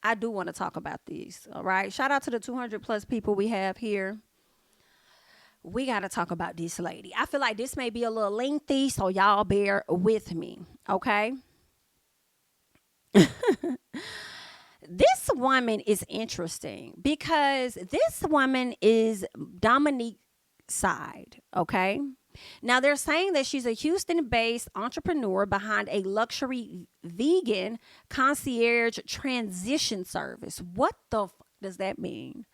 I do want to talk about these. All right. Shout out to the 200 plus people we have here. We got to talk about this lady. I feel like this may be a little lengthy, so y'all bear with me. Okay. This woman is interesting because this woman is Dominique's side. Okay. Now they're saying that she's a Houston-based entrepreneur behind a luxury vegan concierge transition service. What the does that mean?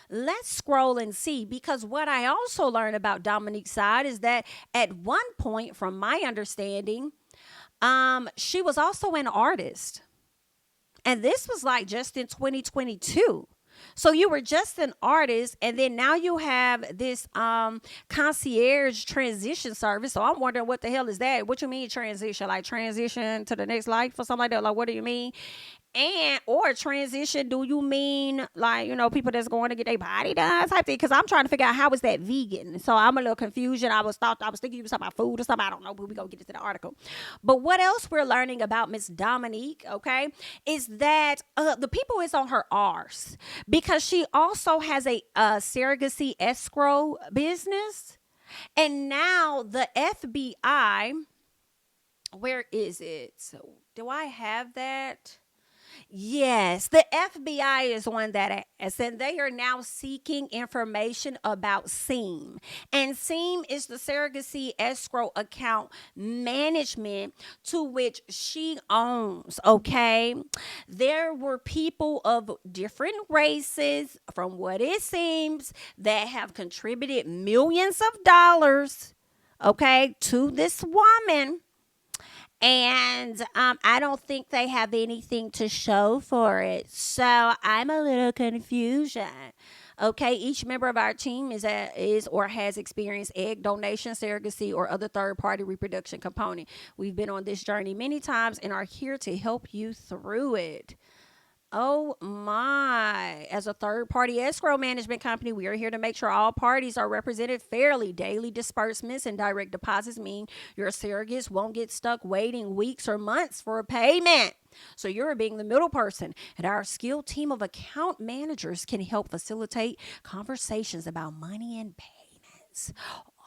Let's scroll and see, because what I also learned about Dominique's side is that at one point, from my understanding, she was also an artist. And this was like just in 2022. So you were just an artist, and then now you have this concierge transition service. So I'm wondering, what the hell is that? What you mean transition? Like transition to the next life or something like that? Like, what do you mean? And or transition, do you mean like, people that's going to get their body done type thing? Because I'm trying to figure out how is that vegan. So I'm a little confusion. I was thinking you were talking about food or something. I don't know, but we gonna get into the article. But what else we're learning about Miss Dominique, okay, is that the people is on her arse, because she also has a surrogacy escrow business, and now the FBI. Where is it? So do I have that? Yes, the FBI is on that ass, and they are now seeking information about SEAM. And SEAM is the surrogacy escrow account management to which she owns. Okay. There were people of different races, from what it seems, that have contributed millions of dollars, okay, to this woman. And I don't think they have anything to show for it. So I'm a little confusion. Okay, each member of our team is or has experienced egg donation, surrogacy, or other third-party reproduction component. We've been on this journey many times and are here to help you through it. Oh my. As a third party escrow management company, we are here to make sure all parties are represented fairly. Daily disbursements and direct deposits mean your surrogates won't get stuck waiting weeks or months for a payment. So you're being the middle person, and our skilled team of account managers can help facilitate conversations about money and payments.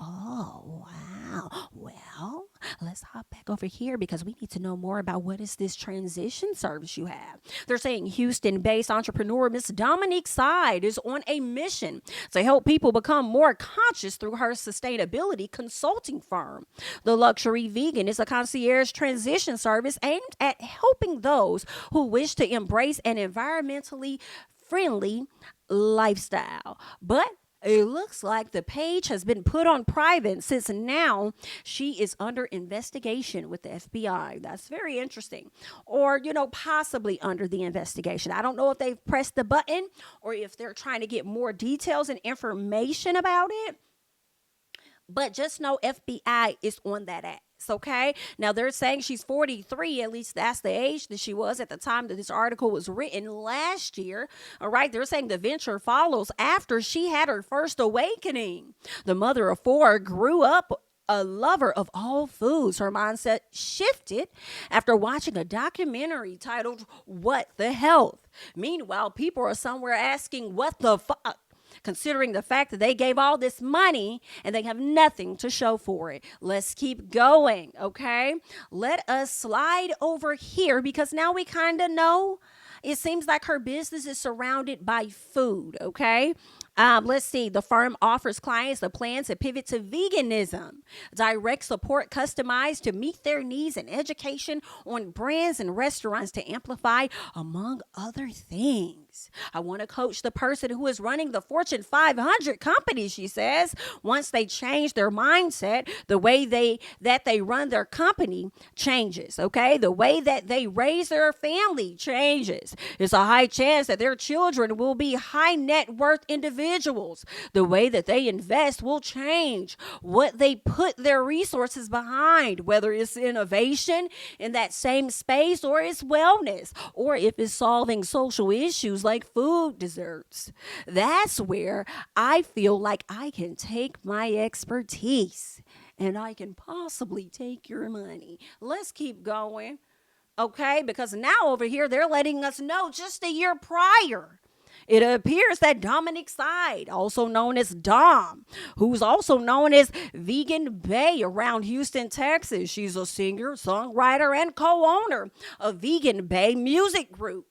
Oh, wow. Well, let's hop back over here, because we need to know more about what is this transition service you have. They're saying Houston-based entrepreneur Miss Dominique Side is on a mission to help people become more conscious through her sustainability consulting firm. The Luxury Vegan is a concierge transition service aimed at helping those who wish to embrace an environmentally friendly lifestyle. But it looks like the page has been put on private, since now she is under investigation with the FBI. That's very interesting. Or, possibly under the investigation. I don't know if they've pressed the button or if they're trying to get more details and information about it. But just know FBI is on that ass. Okay. Now they're saying she's 43. At least that's the age that she was at the time that this article was written last year. All right. They're saying the venture follows after she had her first awakening. The mother of four grew up a lover of all foods. Her mindset shifted after watching a documentary titled What the Health. Meanwhile, people are somewhere asking, what the fuck? Considering the fact that they gave all this money and they have nothing to show for it. Let's keep going, okay? Let us slide over here, because now we kind of know. It seems like her business is surrounded by food, okay? Let's see. The firm offers clients a plan to pivot to veganism, direct support customized to meet their needs, and education on brands and restaurants to amplify, among other things. I want to coach the person who is running the Fortune 500 company, she says. Once they change their mindset, the way that they run their company changes, okay? The way that they raise their family changes. It's a high chance that their children will be high net worth individuals. The way that they invest will change what they put their resources behind, whether it's innovation in that same space, or it's wellness, or if it's solving social issues like food desserts. That's where I feel like I can take my expertise and I can possibly take your money. Let's keep going. Okay, because now over here they're letting us know just a year prior. It appears that Dominique Side, also known as Dom, who's also known as Vegan Bae around Houston, Texas. She's a singer, songwriter, and co-owner of Vegan Bae music group,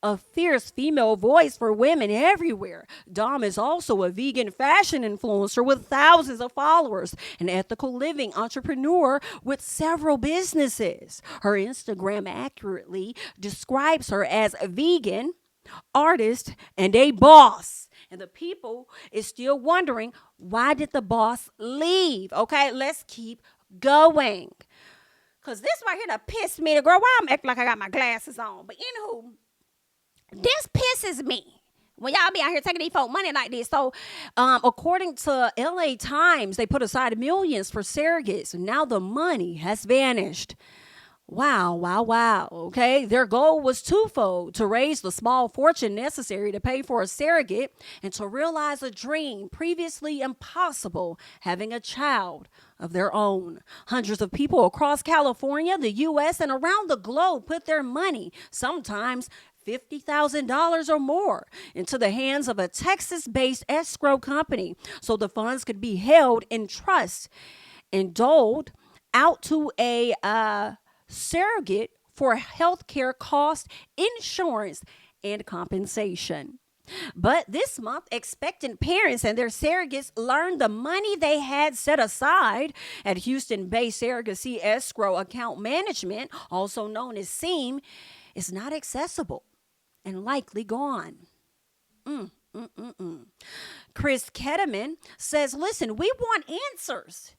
a fierce female voice for women everywhere. Dom is also a vegan fashion influencer with thousands of followers, an ethical living entrepreneur with several businesses. Her Instagram accurately describes her as a vegan, artist, and a boss. And the people is still wondering, why did the boss leave? Okay, let's keep going. Because this right here that pissed me to girl. Why I'm acting like I got my glasses on. But anywho, this pisses me when y'all be out here taking these folk money like this. So, according to LA Times, they put aside millions for surrogates. Now the money has vanished. Wow, wow, wow. Okay. Their goal was twofold: to raise the small fortune necessary to pay for a surrogate and to realize a dream previously impossible, having a child of their own. Hundreds of people across California, the U.S., and around the globe put their money, sometimes $50,000 or more, into the hands of a Texas-based escrow company so the funds could be held in trust and doled out to a surrogate for healthcare costs, insurance, and compensation. But this month, expectant parents and their surrogates learned the money they had set aside at Houston-based surrogacy escrow account management, also known as SEAM, is not accessible and likely gone. Chris Ketterman says, listen, we want answers.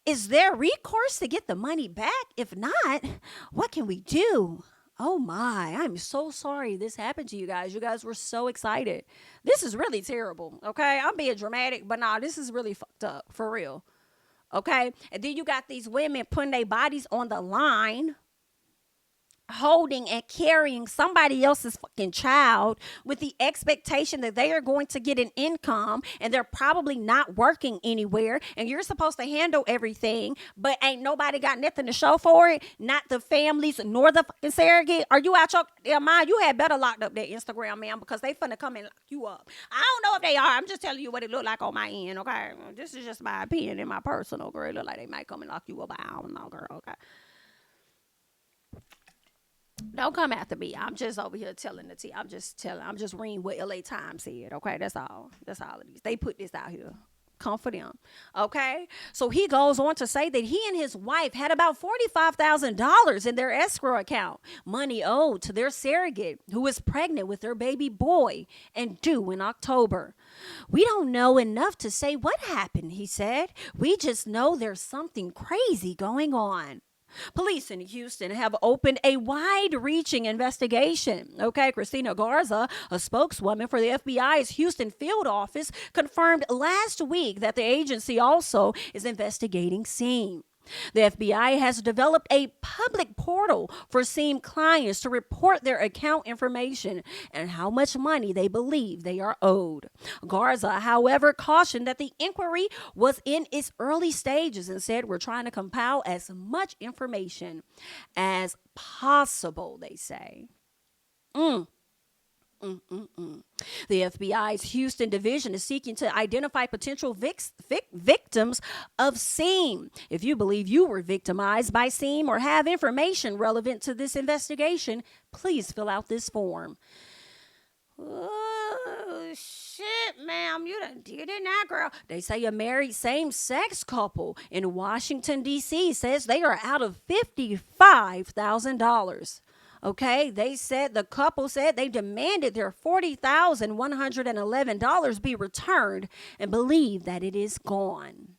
Is there recourse to get the money back? If not, what can we do? Oh my, I'm so sorry this happened to you guys. You guys were so excited. This is really terrible, okay? I'm being dramatic, but nah, this is really fucked up, for real, okay? And then you got these women putting their bodies on the line, holding and carrying somebody else's fucking child with the expectation that they are going to get an income, and they're probably not working anywhere, and you're supposed to handle everything, but ain't nobody got nothing to show for it, not the families nor the fucking surrogate. Are you out your mind? You had better lock up that Instagram, man, because they finna come and lock you up. I don't know if they are. I'm just telling you what it look like on my end, okay? This is just my opinion and my personal, girl. It look like they might come and lock you up. I don't know, girl, okay? Don't come after me. I'm just over here telling the tea. I'm just reading what LA Times said. Okay, that's all. That's all it is. They put this out here. Come for them. Okay. So he goes on to say that he and his wife had about $45,000 in their escrow account, money owed to their surrogate who is pregnant with their baby boy and due in October. We don't know enough to say what happened, he said. We just know there's something crazy going on. Police in Houston have opened a wide-reaching investigation. Okay, Christina Garza, a spokeswoman for the FBI's Houston field office, confirmed last week that the agency also is investigating SEAM. The FBI has developed a public portal for SEAM clients to report their account information and how much money they believe they are owed. Garza, however, cautioned that the inquiry was in its early stages and said, we're trying to compile as much information as possible, they say. The FBI's Houston division is seeking to identify potential victims of SEAM. If you believe you were victimized by SEAM or have information relevant to this investigation, please fill out this form. Oh, shit, ma'am. You done did it now, girl. They say a married same-sex couple in Washington, D.C. says they are out of $55,000. Okay, the couple said they demanded their $40,111 be returned and believe that it is gone.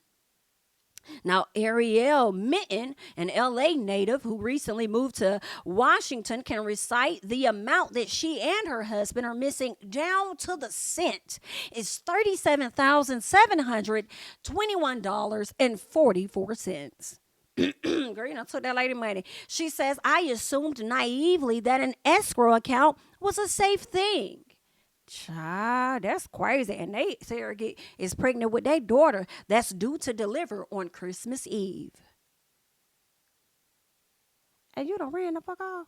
Now, Ariel Mitten, an LA native who recently moved to Washington, can recite the amount that she and her husband are missing down to the cent. It's $37,721.44. Girl, you know, took that lady money. She says, I assumed naively that an escrow account was a safe thing. Child, that's crazy. And they surrogate is pregnant with their daughter that's due to deliver on Christmas Eve. And you done ran the fuck off.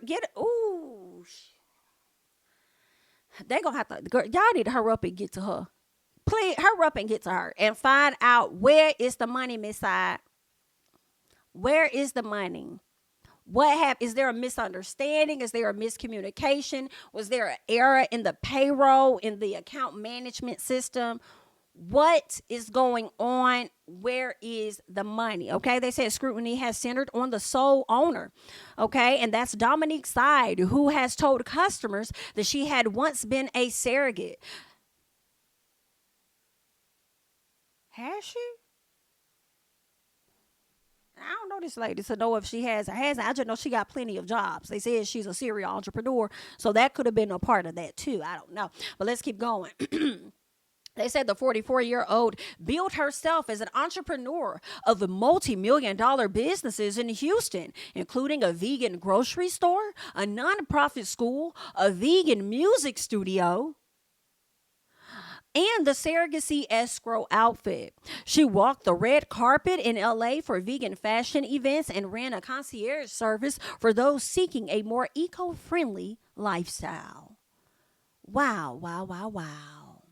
Get it. Ooh. They gonna have to, girl, y'all need to hurry up and get to her. Please hurry up and get to her and find out where is the money, Miss Side. Where is the money? What happened? Is there a misunderstanding? Is there a miscommunication? Was there an error in the payroll, in the account management system? What is going on? Where is the money? Okay, they said scrutiny has centered on the sole owner. Okay, and that's Dominique's side, who has told customers that she had once been a surrogate. Has she? I don't know this lady to know if she has or hasn't. I just know she got plenty of jobs. They said she's a serial entrepreneur, so that could have been a part of that too. I don't know, but let's keep going. They said the 44-year-old built herself as an entrepreneur of multi-million-dollar businesses in Houston, including a vegan grocery store, a nonprofit school, a vegan music studio, and the surrogacy escrow outfit. She walked the red carpet in LA for vegan fashion events and ran a concierge service for those seeking a more eco-friendly lifestyle. Wow, wow, wow, wow.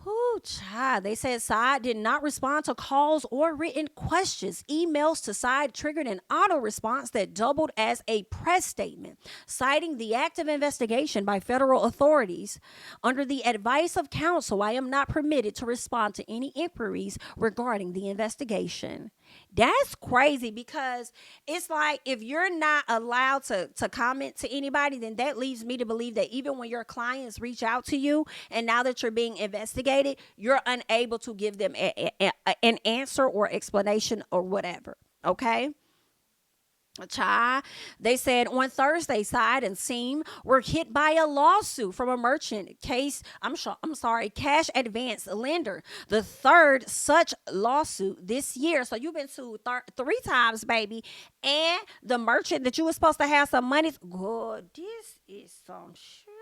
Ooh, child. They said Side did not respond to calls or written questions. Emails to Side triggered an auto response that doubled as a press statement, citing the active investigation by federal authorities. Under the advice of counsel, I am not permitted to respond to any inquiries regarding the investigation. That's crazy, because it's like, if you're not allowed to comment to anybody, then that leads me to believe that even when your clients reach out to you and now that you're being investigated, you're unable to give them an answer or explanation or whatever. Okay. Child, they said on Thursday, Side and Seam were hit by a lawsuit from a merchant cash advance lender, the third such lawsuit this year. So you've been sued 3 times, baby, and the merchant that you were supposed to have some money. Good, this is some shit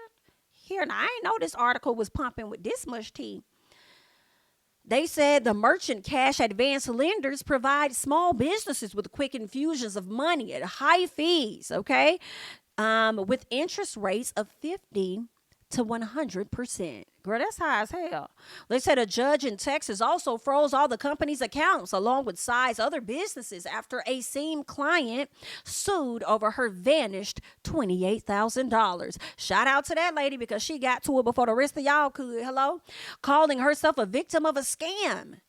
here. Now I ain't know this article was pumping with this much tea. They said the merchant cash advance lenders provide small businesses with quick infusions of money at high fees, okay, with interest rates of 50 to 100%. Girl, that's high as hell. They said a judge in Texas also froze all the company's accounts along with Side's other businesses after a Seam client sued over her vanished $28,000. Shout out to that lady, because she got to it before the rest of y'all could. Hello? Calling herself a victim of a scam.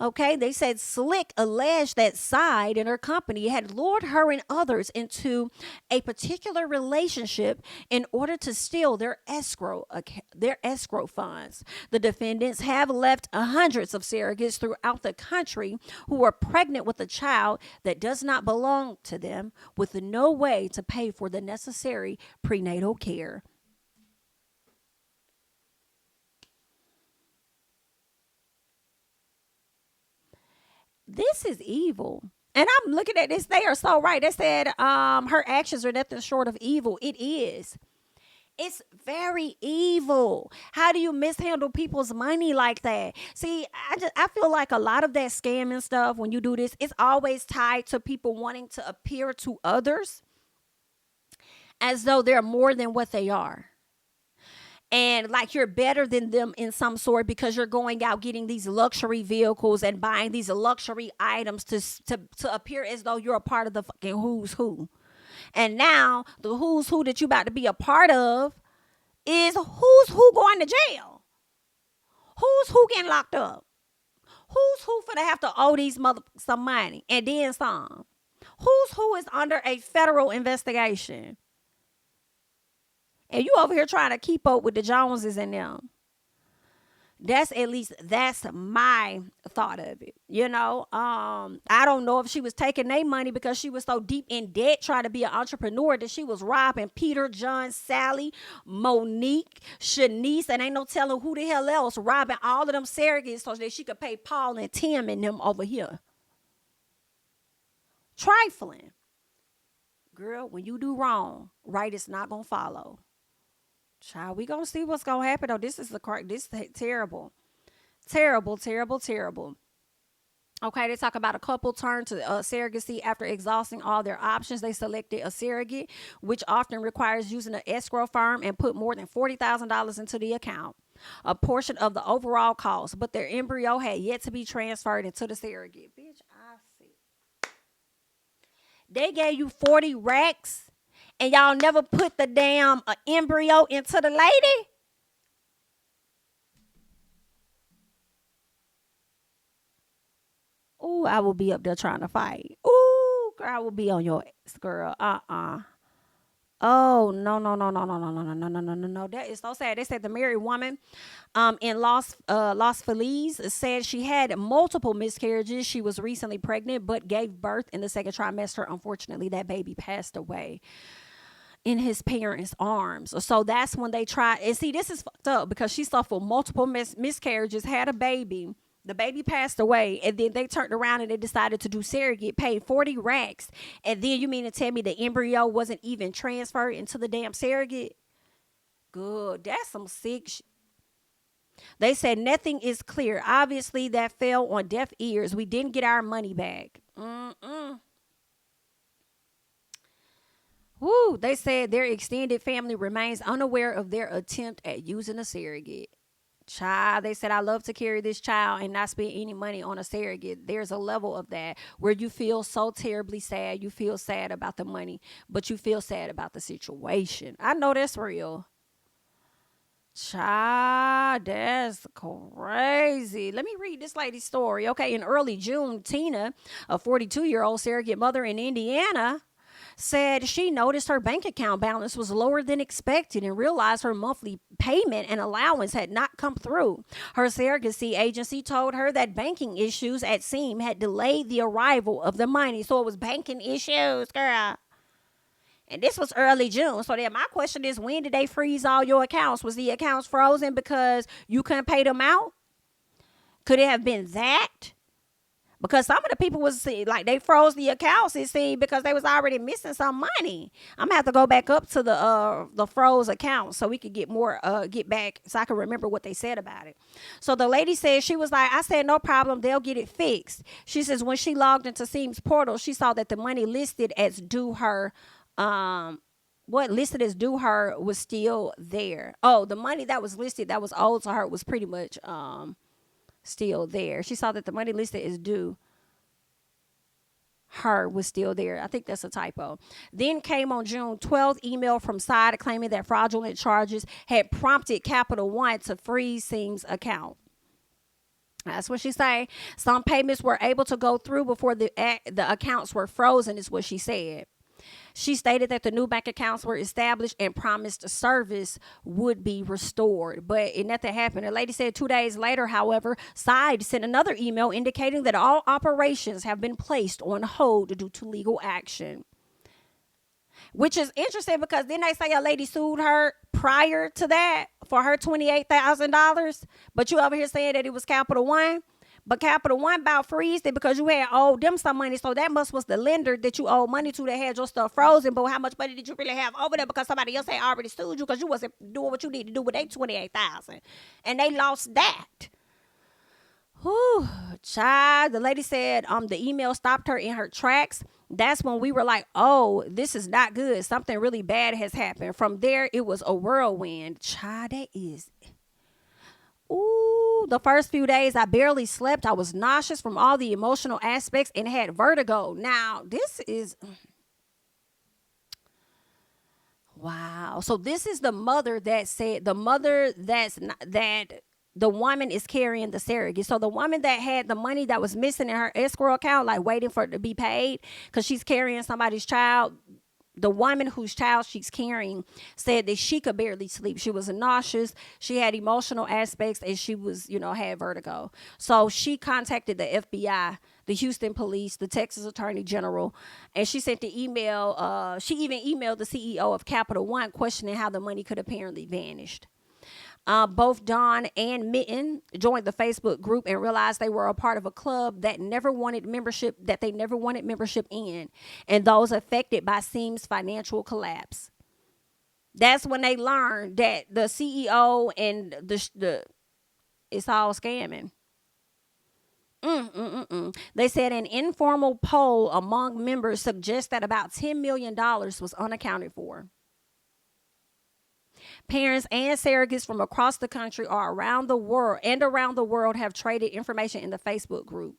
Okay, they said Slick alleged that Side and her company had lured her and others into a particular relationship in order to steal their escrow funds. The defendants have left hundreds of surrogates throughout the country who are pregnant with a child that does not belong to them, with no way to pay for the necessary prenatal care. This is evil. And I'm looking at this. They are so right. They said her actions are nothing short of evil. It is. It's very evil. How do you mishandle people's money like that? See, I feel like a lot of that scamming stuff, when you do this, it's always tied to people wanting to appear to others as though they're more than what they are. And like you're better than them in some sort, because you're going out getting these luxury vehicles and buying these luxury items to appear as though you're a part of the fucking who's who. And now the who's who that you about to be a part of is who's who going to jail, who's who getting locked up, who's who for to have to owe these mother some money and then some, who's who is under a federal investigation. And you over here trying to keep up with the Joneses and them. That's my thought of it. I don't know if she was taking their money because she was so deep in debt trying to be an entrepreneur that she was robbing Peter, John, Sally, Monique, Shanice, and ain't no telling who the hell else, robbing all of them surrogates so that she could pay Paul and Tim and them over here. Trifling. Girl, when you do wrong, right is not going to follow. Child, we gonna see what's gonna happen though. This is terrible. Terrible, terrible, terrible. Okay, they talk about a couple turned to surrogacy after exhausting all their options. They selected a surrogate, which often requires using an escrow firm and put more than $40,000 into the account, a portion of the overall cost. But their embryo had yet to be transferred into the surrogate. Bitch, I see. They gave you 40 racks, and y'all never put the damn embryo into the lady. Ooh, I will be up there trying to fight. Ooh, girl, I will be on your ass, girl. Oh, no, no, no, no, no, no, no, no, no, no, no, no, no. That is so sad. They said the married woman in Los Feliz said she had multiple miscarriages. She was recently pregnant, but gave birth in the second trimester. Unfortunately, that baby passed away in his parents' arms. So that's when they tried. And see, this is fucked up because she suffered multiple miscarriages, had a baby. The baby passed away, and then they turned around and they decided to do surrogate, paid 40 racks. And then you mean to tell me the embryo wasn't even transferred into the damn surrogate? Good. That's some sick shit. They said nothing is clear. Obviously, that fell on deaf ears. We didn't get our money back. Woo. They said their extended family remains unaware of their attempt at using a surrogate. Child, they said, I love to carry this child and not spend any money on a surrogate. There's a level of that where you feel so terribly sad. You feel sad about the money, but you feel sad about the situation. I know that's real. Child, that's crazy. Let me read this lady's story. Okay, in early June, Tina, a 42-year-old surrogate mother in Indiana, said she noticed her bank account balance was lower than expected and realized her monthly payment and allowance had not come through. Her surrogacy agency told her that banking issues at SEAM had delayed the arrival of the money. So it was banking issues, girl. And this was early June. So then my question is, when did they freeze all your accounts? Was the accounts frozen because you couldn't pay them out? Could it have been that? Because some of the people was like they froze the accounts, it seemed, because they was already missing some money. I'm gonna have to go back up to the froze accounts so we could get more get back so I can remember what they said about it. So the lady said, she was like, I said no problem, they'll get it fixed. She says when she logged into SEAM's portal, she saw that the money listed as due her what listed as due her was still there. Oh, the money that was listed that was owed to her was pretty much still there. She saw that the money listed as due her was still there. I think that's a typo. Then came on June 12th, email from Side claiming that fraudulent charges had prompted Capital One to freeze SEAM's account. That's what she say. Some payments were able to go through before the accounts were frozen, is what she said. She stated that the new bank accounts were established and promised service would be restored, but nothing happened. The lady said 2 days later, however, Side sent another email indicating that all operations have been placed on hold due to legal action. Which is interesting because then they say a lady sued her prior to that for her $28,000, but you over here saying that it was Capital One. But Capital One about freezed it because you had owed them some money. So that must was the lender that you owed money to that had your stuff frozen. But how much money did you really have over there? Because somebody else had already sued you because you wasn't doing what you need to do with their $28,000. And they lost that. Whew, child. The lady said the email stopped her in her tracks. That's when we were like, oh, this is not good. Something really bad has happened. From there, it was a whirlwind. Child, that is... Ooh, the first few days I barely slept. I was nauseous from all the emotional aspects and had vertigo. Now, this is... Wow. So this is the mother that said, the mother that the woman is carrying the surrogate. So the woman that had the money that was missing in her escrow account, like waiting for it to be paid because she's carrying somebody's child. The woman whose child she's carrying said that she could barely sleep. She was nauseous. She had emotional aspects and she was, had vertigo. So she contacted the FBI, the Houston police, the Texas Attorney General, and she sent the email. She even emailed the CEO of Capital One questioning how the money could apparently vanished. Both Dawn and Mitten joined the Facebook group and realized they were a part of a club that they never wanted membership in, and those affected by SEAM's financial collapse. That's when they learned that the CEO and the it's all scamming. They said an informal poll among members suggests that about $10 million was unaccounted for. Parents and surrogates from across the country are around the world have traded information in the Facebook group.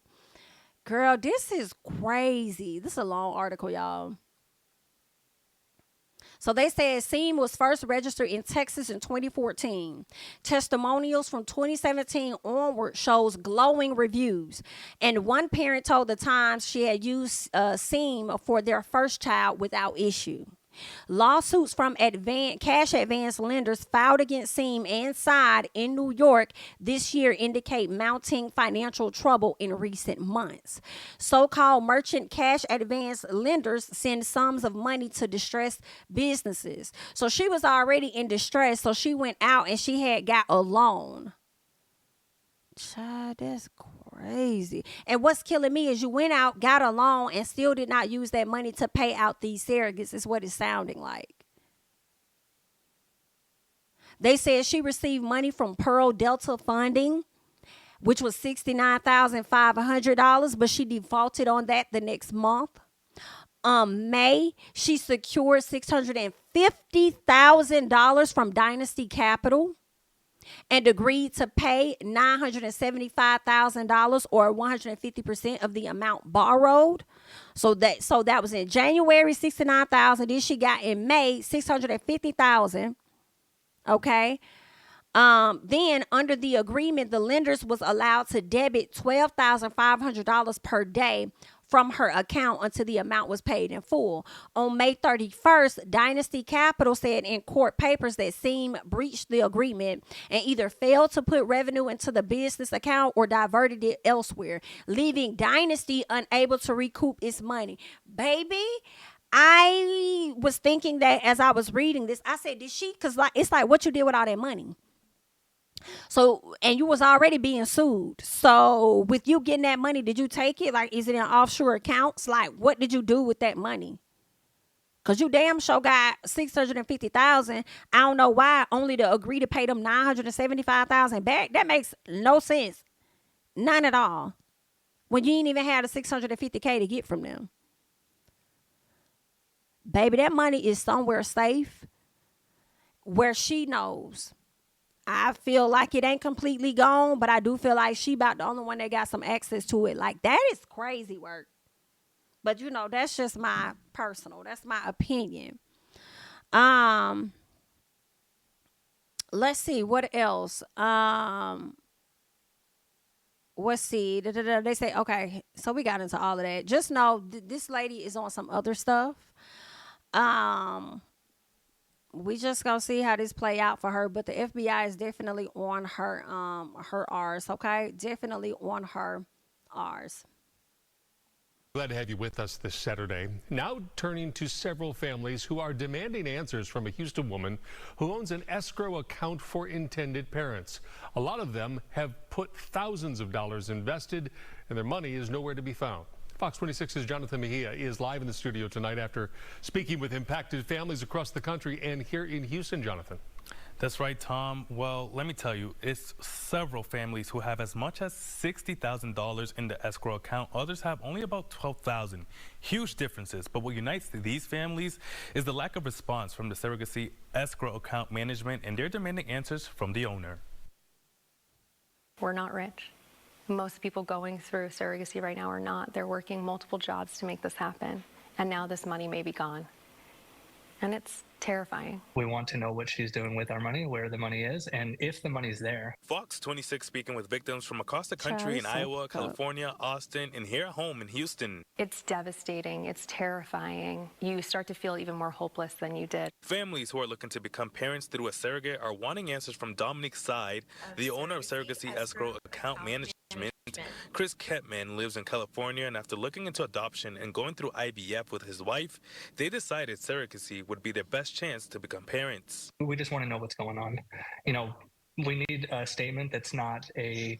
Girl, this is crazy. This is a long article, y'all. So they said Seam was first registered in Texas in 2014. Testimonials from 2017 onward shows glowing reviews. And one parent told the Times she had used Seam for their first child without issue. Lawsuits from cash advance lenders filed against Seam and Side in New York this year indicate mounting financial trouble in recent months. So-called merchant cash advance lenders send sums of money to distressed businesses. So she was already in distress, so she went out and she had got a loan. Child, that's crazy. And what's killing me is you went out, got a loan, and still did not use that money to pay out these surrogates, is what it's sounding like. They said she received money from Pearl Delta Funding, which was $69,500, but she defaulted on that the next month. May, she secured $650,000 from Dynasty Capital and agreed to pay $975,000 or 150% of the amount borrowed. So that was in January, $69,000. Then she got in May $650,000. Okay. Then under the agreement, the lenders was allowed to debit $12,500 per day from her account until the amount was paid in full. On May 31st, Dynasty Capital said in court papers that Seam breached the agreement and either failed to put revenue into the business account or diverted it elsewhere, leaving Dynasty unable to recoup its money. Baby, I was thinking that as I was reading this, I said, did she? Because it's like what you did with all that money. So, and you was already being sued. So with you getting that money, did you take it? Like, is it in offshore accounts? Like, what did you do with that money? Because you damn sure got $650,000. I don't know why only to agree to pay them $975,000 back. That makes no sense. None at all. When you ain't even had a $650K to get from them. Baby, that money is somewhere safe where she knows. I feel like it ain't completely gone, but I do feel like she about the only one that got some access to it. Like, that is crazy work. But, you know, that's just my that's my opinion. Let's see, what else? Let's see. They say, okay, so we got into all of that. Just know this lady is on some other stuff. We just gonna see how this play out for her, but the FBI is definitely on her R's, okay? Definitely on her R's. Glad to have you with us this Saturday. Now turning to several families who are demanding answers from a Houston woman who owns an escrow account for intended parents. A lot of them have put thousands of dollars invested and their money is nowhere to be found. Fox 26's Jonathan Mejia is live in the studio tonight after speaking with impacted families across the country and here in Houston. Jonathan. That's right, Tom. Well, let me tell you, it's several families who have as much as $60,000 in the escrow account. Others have only about $12,000. Huge differences. But what unites these families is the lack of response from the surrogacy escrow account management, and they're demanding answers from the owner. We're not rich. Most people going through surrogacy right now are not. They're working multiple jobs to make this happen. And now this money may be gone. And it's terrifying. We want to know what she's doing with our money, where the money is, and if the money's there. Fox 26 speaking with victims from across the country in Iowa, California, Austin, and here at home in Houston. It's devastating. It's terrifying. You start to feel even more hopeless than you did. Families who are looking to become parents through a surrogate are wanting answers from Dominique's Side, the owner of Surrogacy Escrow Account Management. Chris Ketman lives in California, and after looking into adoption and going through IVF with his wife, they decided surrogacy would be their best chance to become parents. We just want to know what's going on. You know, we need a statement that's not a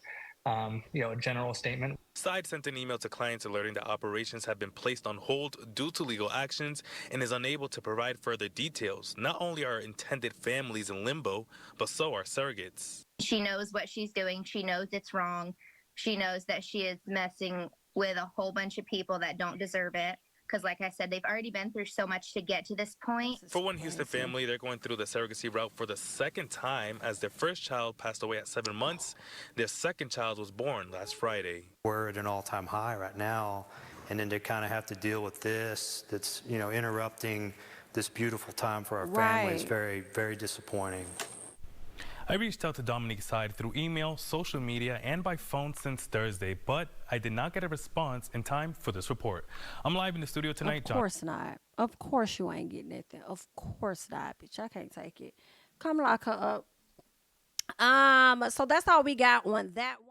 general statement. Side sent an email to clients alerting that operations have been placed on hold due to legal actions and is unable to provide further details. Not only are intended families in limbo, but so are surrogates. She knows what she's doing. She knows it's wrong. She knows that she is messing with a whole bunch of people that don't deserve it. Because, like I said, they've already been through so much to get to this point. For one Houston family, they're going through the surrogacy route for the second time as their first child passed away at 7 months. Their second child was born last Friday. We're at an all-time high right now, and then to kind of have to deal with this, that's, you know, interrupting this beautiful time for our family is very, very disappointing. I reached out to Dominique's side through email, social media, and by phone since Thursday, but I did not get a response in time for this report. I'm live in the studio tonight. Of course not. Of course you ain't getting anything. Of course not, bitch. I can't take it. Come lock her up. So that's all we got on that one.